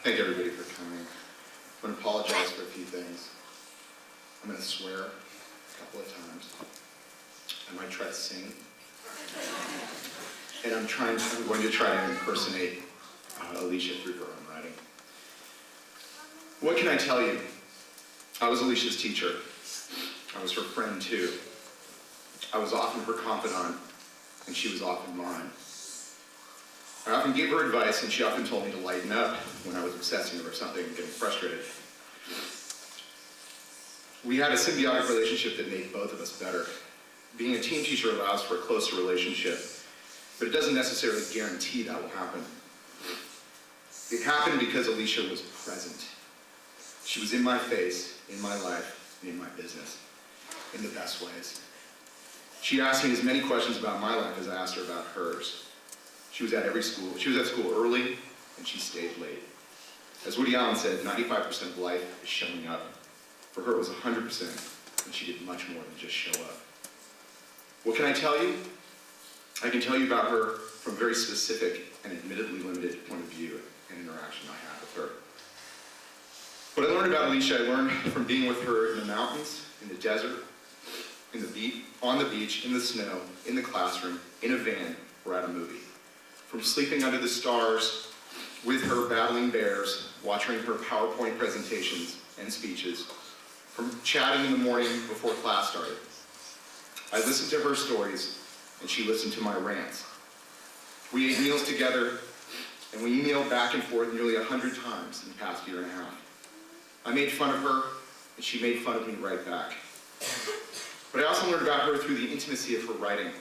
Thank everybody for coming. I'm going to apologize for a few things. I'm going to swear a couple of times. I might try to sing. And I'm going to try to impersonate Alicia through her own writing. What can I tell you? I was Alicia's teacher. I was her friend too. I was often her confidant, and she was often mine. I often gave her advice, and she often told me to lighten up when I was obsessing over something and getting frustrated. We had a symbiotic relationship that made both of us better. Being a team teacher allows for a closer relationship, but it doesn't necessarily guarantee that will happen. It happened because Alicia was present. She was in my face, in my life, and in my business, in the best ways. She asked me as many questions about my life as I asked her about hers. She was at school early, and she stayed late. As Woody Allen said, 95% of life is showing up. For her, it was 100%, and she did much more than just show up. What can I tell you? I can tell you about her from a very specific and admittedly limited point of view and interaction I had with her. What I learned about Alicia, I learned from being with her in the mountains, in the desert, on the beach, in the snow, in the classroom, in a van, or at a movie. From sleeping under the stars with her battling bears, watching her PowerPoint presentations and speeches, from chatting in the morning before class started. I listened to her stories, and she listened to my rants. We ate meals together, and we emailed back and forth nearly 100 times in the past year and a half. I made fun of her, and she made fun of me right back. But I also learned about her through the intimacy of her writing.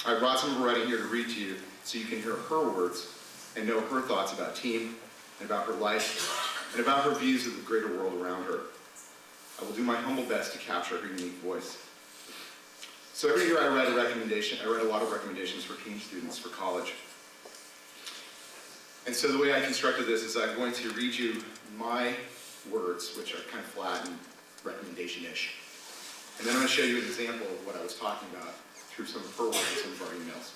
I brought some of her writing here to read to you so you can hear her words and know her thoughts about team, and about her life, and about her views of the greater world around her. I will do my humble best to capture her unique voice. So every year I write a recommendation. I write a lot of recommendations for team students for college. And so the way I constructed this is I'm going to read you my words, which are kind of flat and recommendation-ish. And then I'm going to show you an example of what I was talking about through some of her words and some of our emails.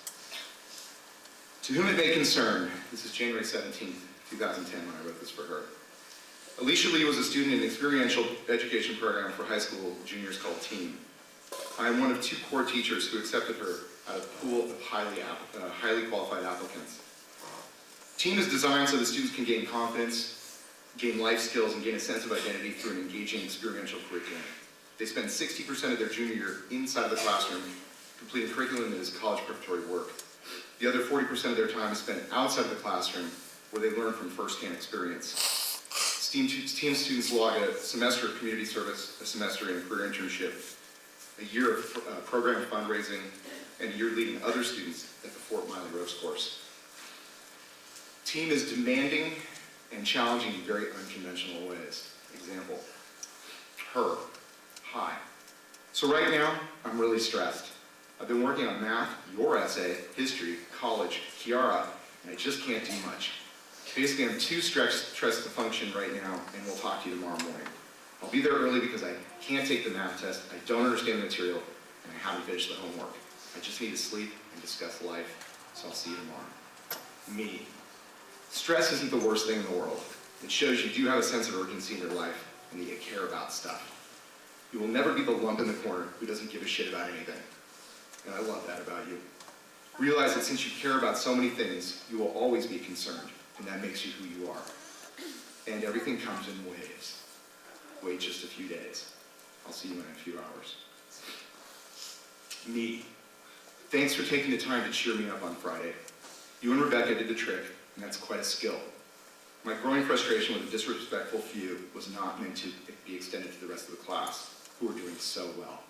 To whom it may concern, this is January 17th, 2010 when I wrote this for her. Alicia Lee was a student in an experiential education program for high school juniors called TEAM. I am one of 2 core teachers who accepted her out of a pool of highly qualified applicants. TEAM is designed so the students can gain confidence, gain life skills, and gain a sense of identity through an engaging experiential curriculum. They spend 60% of their junior year inside of the classroom, completing curriculum that is college preparatory work. The other 40% of their time is spent outside of the classroom, where they learn from firsthand experience. TEAM students log a semester of community service, a semester in a career internship, a year of program fundraising, and a year leading other students at the Fort Miley Rose course. TEAM is demanding and challenging in very unconventional ways. Example, her. Hi. So right now, I'm really stressed. I've been working on math, your essay, history, college, Kiara, and I just can't do much. Basically, I'm too stressed to function right now, and we'll talk to you tomorrow morning. I'll be there early because I can't take the math test, I don't understand the material, and I haven't finished the homework. I just need to sleep and discuss life, so I'll see you tomorrow. Me. Stress isn't the worst thing in the world. It shows you do have a sense of urgency in your life, and that you care about stuff. You will never be the lump in the corner who doesn't give a shit about anything. And I love that about you. Realize that since you care about so many things, you will always be concerned, and that makes you who you are. And everything comes in waves. Wait just a few days. I'll see you in a few hours. Me. Thanks for taking the time to cheer me up on Friday. You and Rebecca did the trick, and that's quite a skill. My growing frustration with a disrespectful few was not meant to be extended to the rest of the class, who are doing so well.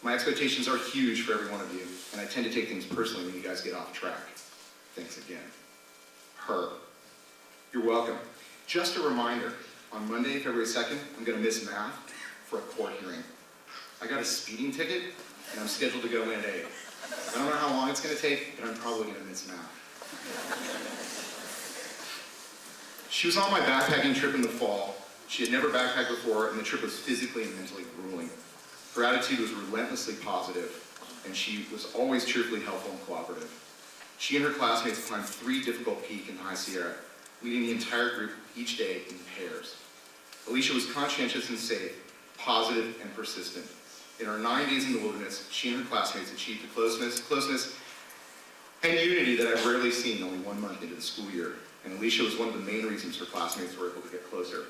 My expectations are huge for every one of you, and I tend to take things personally when you guys get off track. Thanks again. Her. You're welcome. Just a reminder, on Monday, February 2nd, I'm going to miss math for a court hearing. I got a speeding ticket, and I'm scheduled to go in at 8. I don't know how long it's going to take, but I'm probably going to miss math. She was on my backpacking trip in the fall. She had never backpacked before, and the trip was physically and mentally grueling. Her attitude was relentlessly positive, and she was always cheerfully helpful and cooperative. She and her classmates climbed 3 difficult peaks in High Sierra, leading the entire group each day in pairs. Alicia was conscientious and safe, positive and persistent. In our 9 days in the wilderness, she and her classmates achieved the closeness and unity that I've rarely seen only 1 month into the school year. And Alicia was one of the main reasons her classmates were able to get closer.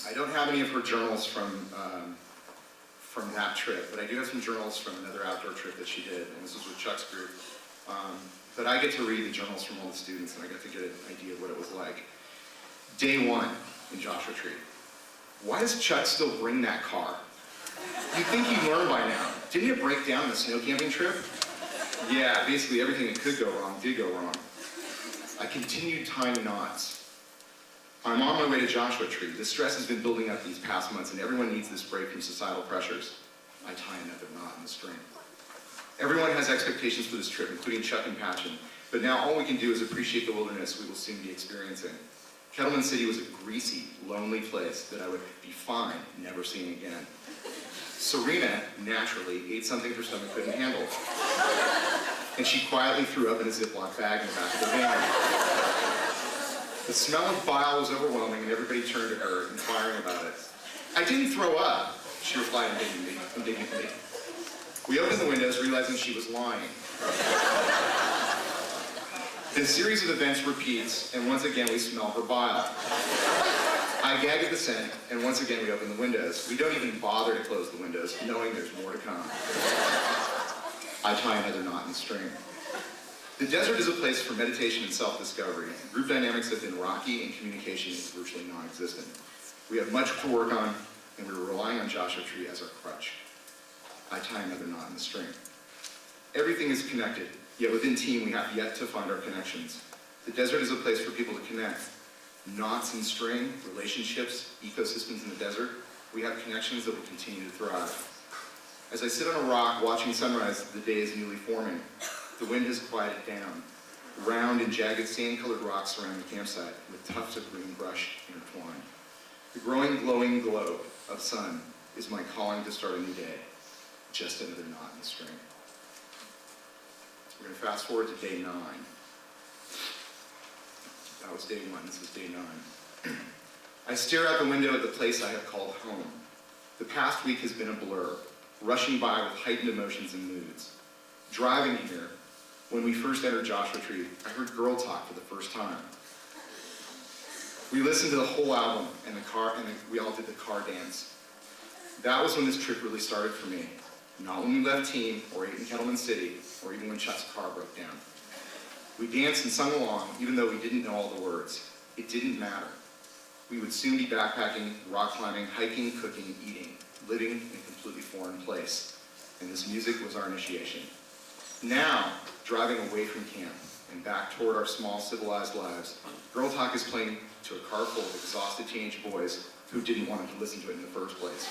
I don't have any of her journals from that trip, but I do have some journals from another outdoor trip that she did, and this was with Chuck's group. But I get to read the journals from all the students, and I get to get an idea of what it was like. Day 1 in Joshua Tree. Why does Chuck still bring that car? You'd think he'd learn by now. Didn't it break down the snow camping trip? Yeah, basically everything that could go wrong did go wrong. I continued tying knots. I'm on my way to Joshua Tree. The stress has been building up these past months, and everyone needs this break from societal pressures. I tie another knot in the string. Everyone has expectations for this trip, including Chuck and Patchen, but now all we can do is appreciate the wilderness we will soon be experiencing. Kettleman City was a greasy, lonely place that I would be fine never seeing again. Serena, naturally, ate something her stomach couldn't handle. And she quietly threw up in a Ziploc bag in the back of the van. The smell of bile was overwhelming, and everybody turned to her, inquiring about it. I didn't throw up, she replied indignantly. We opened the windows, realizing she was lying. The series of events repeats, and once again we smell her bile. I gag at the scent, and once again we open the windows. We don't even bother to close the windows, knowing there's more to come. I tie another knot in the string. The desert is a place for meditation and self-discovery. Group dynamics have been rocky, and communication is virtually non-existent. We have much to work on, and we're relying on Joshua Tree as our crutch. I tie another knot in the string. Everything is connected, yet within team we have yet to find our connections. The desert is a place for people to connect. Knots and string, relationships, ecosystems in the desert, we have connections that will continue to thrive. As I sit on a rock watching sunrise, the day is newly forming. The wind has quieted down. Round and jagged sand-colored rocks surround the campsite with tufts of green brush intertwined. The growing, glowing glow of sun is my calling to start a new day. Just another knot in the string. We're going to fast forward to day 9. That was day 1, this is day 9. I stare out the window at the place I have called home. The past week has been a blur, rushing by with heightened emotions and moods. Driving here, when we first entered Joshua Tree, I heard Girl Talk for the first time. We listened to the whole album, and we all did the car dance. That was when this trip really started for me. Not when we left team, or ate in Kettleman City, or even when Chuck's car broke down. We danced and sung along, even though we didn't know all the words. It didn't matter. We would soon be backpacking, rock climbing, hiking, cooking, eating, living in a completely foreign place. And this music was our initiation. Now, driving away from camp and back toward our small, civilized lives, Girl Talk is playing to a car full of exhausted teenage boys who didn't want to listen to it in the first place.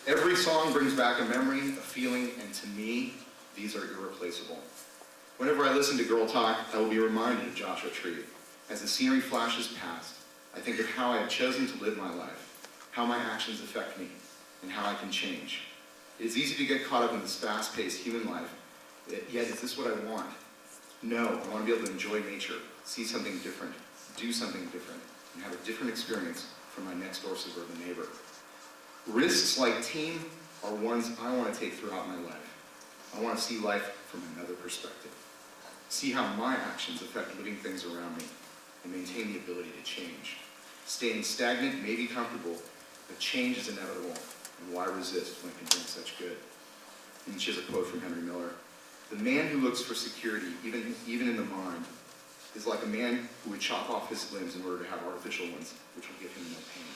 Every song brings back a memory, a feeling, and to me, these are irreplaceable. Whenever I listen to Girl Talk, I will be reminded of Joshua Tree. As the scenery flashes past, I think of how I have chosen to live my life, how my actions affect me, and how I can change. It is easy to get caught up in this fast-paced human life, yet is this what I want? No, I want to be able to enjoy nature, see something different, do something different, and have a different experience from my next-door suburban neighbor. Risks like team are ones I want to take throughout my life. I want to see life from another perspective. See how my actions affect living things around me and maintain the ability to change. Staying stagnant may be comfortable, but change is inevitable, and why resist when it can bring such good? And she has a quote from Henry Miller. The man who looks for security, even in the mind, is like a man who would chop off his limbs in order to have artificial ones, which will give him no pain.